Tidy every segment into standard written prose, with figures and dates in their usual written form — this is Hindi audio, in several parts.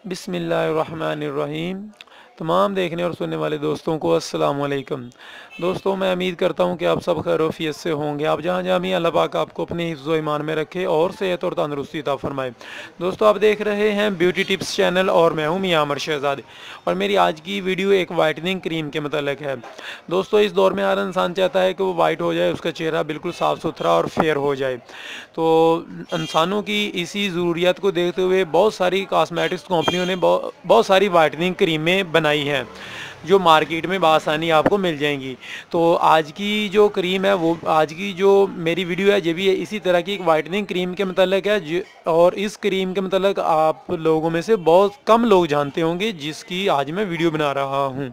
बिस्मिल्लाहिर्रहमानिर्रहीम। तमाम देखने और सुनने वाले दोस्तों को अस्सलाम वालेकुम। दोस्तों, मैं उम्मीद करता हूं कि आप सब खैरियत से होंगे। आप जहां जहां भी अल्लाह पाक आपको अपने हिफ्ज़-ओ ईमान में रखे और सेहत और तंदरुस्ती अता फरमाए। दोस्तों, आप देख रहे हैं ब्यूटी टिप्स चैनल और मैं हूं मियां अमर शहज़ाद और मेरी आज की वीडियो एक वाइटनिंग क्रीम के मतलब है। दोस्तों, इस दौर में हर इंसान चाहता है कि वो वाइट हो जाए, उसका चेहरा बिल्कुल साफ़ सुथरा और फेयर हो जाए। तो इंसानों की इसी ज़रूरियात को देखते हुए बहुत सारी कॉस्मेटिक्स कंपनियों ने बहुत सारी वाइटनिंग क्रीमें बनाई हैं जो मार्केट में बआसानी आपको मिल जाएंगी। तो आज की जो क्रीम है, वो आज की जो मेरी वीडियो है, ये भी इसी तरह की एक वाइटनिंग क्रीम के मतलब है। और इस क्रीम के मतलब आप लोगों में से बहुत कम लोग जानते होंगे, जिसकी आज मैं वीडियो बना रहा हूँ।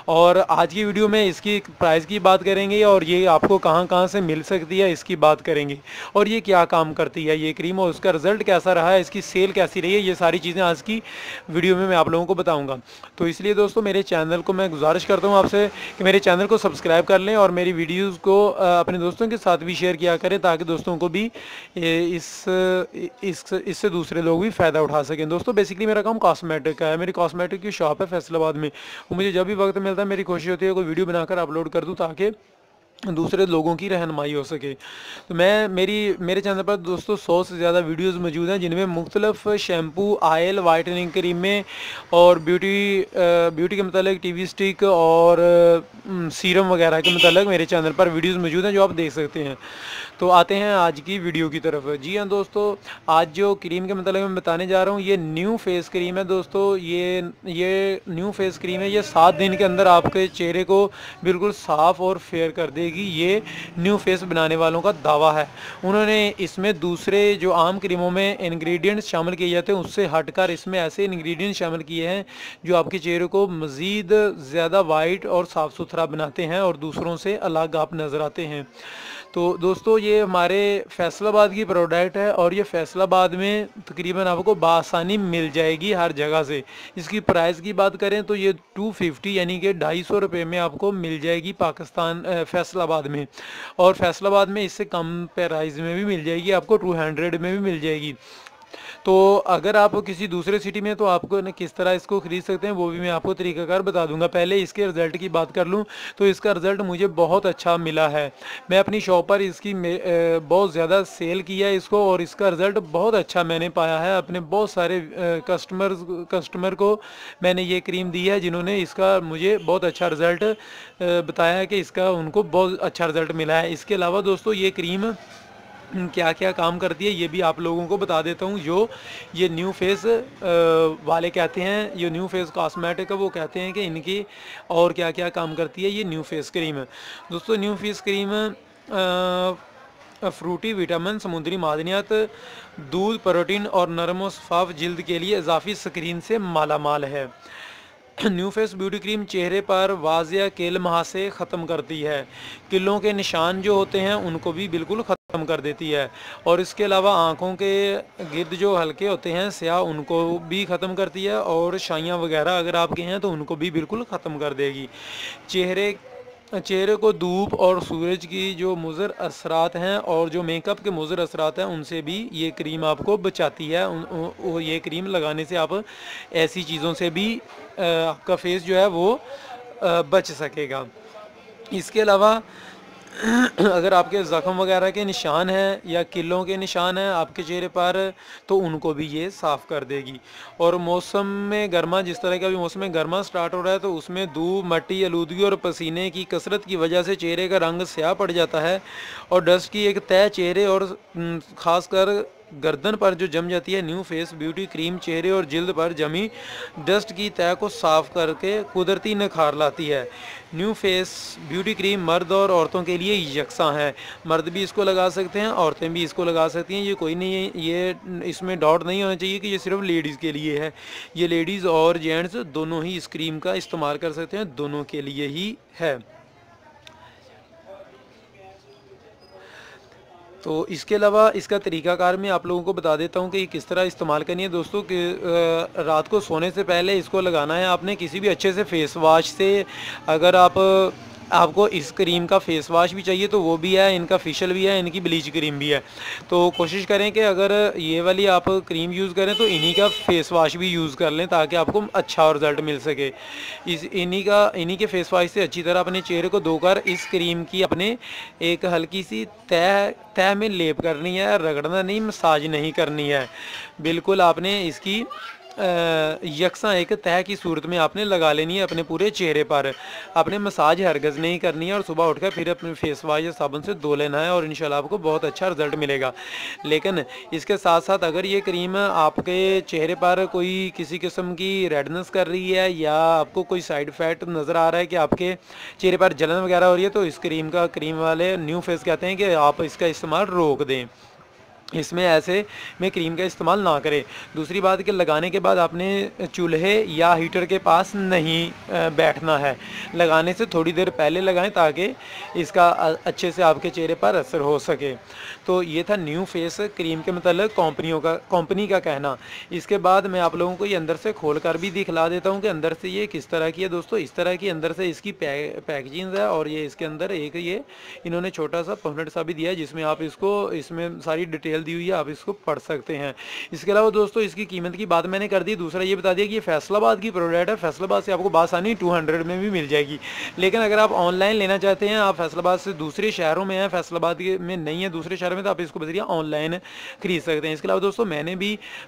और आज की वीडियो में इसकी प्राइस की बात करेंगे और ये आपको कहाँ कहाँ से मिल सकती है इसकी बात करेंगे, और ये क्या काम करती है ये क्रीम, और उसका रिज़ल्ट कैसा रहा है, इसकी सेल कैसी रही है, ये सारी चीज़ें आज की वीडियो में मैं आप लोगों को बताऊंगा। तो इसलिए दोस्तों, मेरे चैनल को मैं गुजारिश करता हूं आपसे कि मेरे चैनल को सब्सक्राइब कर लें और मेरी वीडियोस को अपने दोस्तों के साथ भी शेयर किया करें, ताकि दोस्तों को भी इससे दूसरे लोग भी फ़ायदा उठा सकें। दोस्तों, बेसिकली मेरा काम कॉस्मेटिक का है। मेरी कॉस्मेटिक की शॉप है फैसलाबाद में। मुझे जब भी वक्त मिलता है, मेरी कोशिश होती है कोई वीडियो बनाकर अपलोड कर दूँ ताकि दूसरे लोगों की रहनुमाई हो सके। तो मेरे चैनल पर दोस्तों 100 से ज़्यादा वीडियोस मौजूद हैं, जिनमें मुख्तलिफ शैम्पू, ऑयल, वाइटनिंग क्रीमें और ब्यूटी के मतलब टीवी स्टिक और सीरम वगैरह के मतलब मेरे चैनल पर वीडियोस मौजूद हैं जो आप देख सकते हैं। तो आते हैं आज की वीडियो की तरफ। जी हाँ दोस्तों, आज जो क्रीम के मतलब मैं बताने जा रहा हूँ, ये न्यू फेस क्रीम है। दोस्तों, ये न्यू फेस क्रीम है। ये 7 दिन के अंदर आपके चेहरे को बिल्कुल साफ़ और फेयर कर देगी। ये न्यू फेस बनाने वालों का दावा है। उन्होंने इसमें दूसरे जो आम क्रीमों में इंग्रेडिएंट्स शामिल किए जाते हैं, उससे हटकर इसमें ऐसे इंग्रेडिएंट्स शामिल किए हैं जो आपके चेहरे को मज़ीद ज़्यादा वाइट और साफ़ सुथरा बनाते हैं और दूसरों से अलग आप नज़र आते हैं। तो दोस्तों, ये हमारे फैसलाबाद की प्रोडक्ट है और ये फैसलाबाद में तकरीबन आपको बआसानी मिल जाएगी हर जगह से। इसकी प्राइस की बात करें तो ये 250 यानी कि 250 रुपये में आपको मिल जाएगी पाकिस्तान फैसलाबाद में। और फैसलाबाद में इससे कम प्राइस में भी मिल जाएगी, आपको 200 में भी मिल जाएगी। तो अगर आप किसी दूसरे सिटी में, तो आपको न किस तरह इसको ख़रीद सकते हैं वो भी मैं आपको तरीक़ाकार बता दूंगा। पहले इसके रिज़ल्ट की बात कर लूँ तो इसका रिज़ल्ट मुझे बहुत अच्छा मिला है। मैं अपनी शॉप पर इसकी बहुत ज़्यादा सेल किया है इसको, और इसका रिज़ल्ट बहुत अच्छा मैंने पाया है। अपने बहुत सारे कस्टमर को मैंने ये क्रीम दी है जिन्होंने इसका मुझे बहुत अच्छा रिज़ल्ट बताया है कि इसका उनको बहुत अच्छा रिज़ल्ट मिला है। इसके अलावा दोस्तों, ये क्रीम क्या क्या काम करती है ये भी आप लोगों को बता देता हूँ। जो ये न्यू फेस वाले कहते हैं, ये न्यू फेस कॉस्मेटिक है, वो कहते हैं कि इनकी और क्या क्या काम करती है ये न्यू फेस क्रीम है। दोस्तों, new face cream fruity, vitamin, समुद्री मादनियात, दूध, प्रोटीन और नरम और शफाफ जिल्द के लिए इजाफी स्क्रीन से माला माल है। न्यू फेस ब्यूटी क्रीम चेहरे पर वाज़िया किल मुहासे ख़त्म करती है। किलों के निशान जो होते हैं उनको भी बिल्कुल ख़त्म कर देती है। और इसके अलावा आँखों के गिर्द जो हल्के होते हैं स्याह, उनको भी ख़त्म करती है। और शाइयाँ वगैरह अगर आपके हैं तो उनको भी बिल्कुल ख़त्म कर देगी। चेहरे को धूप और सूरज की जो मुज़र असरात हैं और जो मेकअप के मुज़र असरात हैं, उनसे भी ये क्रीम आपको बचाती है। ये क्रीम लगाने से आप ऐसी चीज़ों से भी आपका फेस जो है वो बच सकेगा। इसके अलावा अगर आपके ज़ख़म वगैरह के निशान हैं या किलों के निशान हैं आपके चेहरे पर, तो उनको भी ये साफ़ कर देगी। और मौसम में गर्मा, जिस तरह का भी मौसम में गर्मा स्टार्ट हो रहा है, तो उसमें धूप, मिट्टी, आलूदगी और पसीने की कसरत की वजह से चेहरे का रंग स्याह पड़ जाता है और डस्ट की एक तय चेहरे और ख़ासकर गर्दन पर जो जम जाती है। न्यू फेस ब्यूटी क्रीम चेहरे और जिल्द पर जमी डस्ट की तह को साफ़ करके कुदरती निखार लाती है। न्यू फेस ब्यूटी क्रीम मर्द और औरतों के लिए यकसा है। मर्द भी इसको लगा सकते हैं, औरतें भी इसको लगा सकती हैं। ये कोई नहीं है, ये इसमें डाउट नहीं होना चाहिए कि ये सिर्फ लेडीज़ के लिए है। ये लेडीज़ और जेंट्स दोनों ही इस क्रीम का इस्तेमाल कर सकते हैं, दोनों के लिए ही है। तो इसके अलावा इसका तरीक़ाकार मैं आप लोगों को बता देता हूँ कि किस तरह इस्तेमाल करनी है। दोस्तों, कि रात को सोने से पहले इसको लगाना है आपने किसी भी अच्छे से फेस वाश से। अगर आप आपको इस क्रीम का फेस वॉश भी चाहिए तो वो भी है, इनका फेशियल भी है, इनकी ब्लीच क्रीम भी है। तो कोशिश करें कि अगर ये वाली आप क्रीम यूज़ करें तो इन्हीं का फेस वॉश भी यूज़ कर लें ताकि आपको अच्छा रिज़ल्ट मिल सके। इन्हीं के फेस वॉश से अच्छी तरह अपने चेहरे को धोकर इस क्रीम की अपने एक हल्की सी तह तह में लेप करनी है, रगड़ना नहीं, मसाज नहीं करनी है। बिल्कुल आपने इसकी यकसा एक तह की सूरत में आपने लगा लेनी है अपने पूरे चेहरे पर। आपने मसाज हरगज़ नहीं करनी है और सुबह उठकर फिर अपने फेस वॉश या साबुन से धो लेना है और इंशाल्लाह आपको बहुत अच्छा रिज़ल्ट मिलेगा। लेकिन इसके साथ साथ अगर ये क्रीम आपके चेहरे पर कोई किसी किस्म की रेडनेस कर रही है या आपको कोई साइड इफ़ेक्ट नज़र आ रहा है कि आपके चेहरे पर जलन वगैरह हो रही है, तो इस क्रीम वाले न्यू फेस कहते हैं कि आप इसका इस्तेमाल रोक दें। इसमें ऐसे में क्रीम का इस्तेमाल ना करें। दूसरी बात कि लगाने के बाद आपने चूल्हे या हीटर के पास नहीं बैठना है। लगाने से थोड़ी देर पहले लगाएं ताकि इसका अच्छे से आपके चेहरे पर असर हो सके। तो ये था न्यू फेस क्रीम के मतलब कंपनी का कहना। इसके बाद मैं आप लोगों को ये अंदर से खोल कर भी दिखला देता हूँ कि अंदर से ये किस तरह की है। दोस्तों इस तरह की अंदर से इसकी पैकेजिंग है और ये इसके अंदर एक ये इन्होंने छोटा सा पम्फलेट सा भी दिया है जिसमें आप इसमें सारी डिटेल दी हुई है, आप इसको पढ़ सकते हैं। इसके अलावा दोस्तों इसकी कीमत की बात मैंने कर दी। दूसरा ये बता दिया कि ये फैसलाबाद की प्रोडक्ट है। फैसलाबाद से आपको बासानी 200 में भी मिल जाएगी। लेकिन अगर आप ऑनलाइन लेना चाहते हैं, आप फैसलाबाद से दूसरे शहरों में हैं, फैसलाबाद में नहीं है दूसरे शहरों में, तो आप इसको बजरिया ऑनलाइन खरीद सकते हैं। इसके अलावा दोस्तों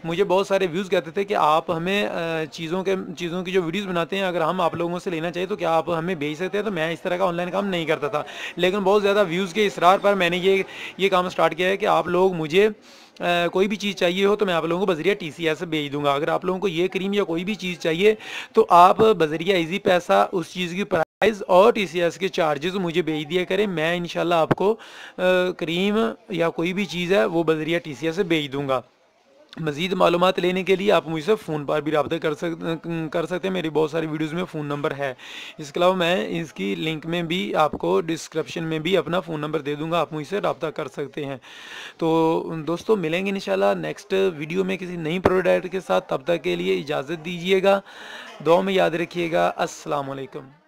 मुझे बहुत सारे व्यूज़ कहते थे कि आप हमें चीज़ों की जो वीडियोज़ बनाते हैं अगर हम आप लोगों से लेना चाहिए तो क्या आप हमें भेज सकते हैं। तो मैं इस तरह का ऑनलाइन काम नहीं करता था, लेकिन बहुत ज़्यादा व्यूज़ के इसरार पर मैंने ये काम स्टार्ट किया है कि आप लोग मुझे कोई भी चीज़ चाहिए हो तो मैं आप लोगों को बजरिया TCS भेज दूंगा। अगर आप लोगों को ये क्रीम या कोई भी चीज़ चाहिए तो आप बजरिया इजी पैसा उस चीज़ की प्राइस और TCS के चार्जेस मुझे भेज दिया करें। मैं इंशाल्लाह आपको क्रीम या कोई भी चीज़ है वो बजरिया TCS से भेज दूंगा। मज़ीद मालूमात लेने के लिए आप मुझसे फ़ोन पर भी रब्ता कर सकते हैं। मेरी बहुत सारी वीडियोज़ में फ़ोन नंबर है। इसके अलावा मैं इसकी लिंक में भी आपको डिस्क्रिप्शन में भी अपना फ़ोन नंबर दे दूंगा, आप मुझसे रब्ता कर सकते हैं। तो दोस्तों मिलेंगे इंशाल्लाह नेक्स्ट वीडियो में किसी नई प्रोडक्ट के साथ। तब तक के लिए इजाज़त दीजिएगा, दुआ में याद रखिएगा। अस्सलाम वालेकुम।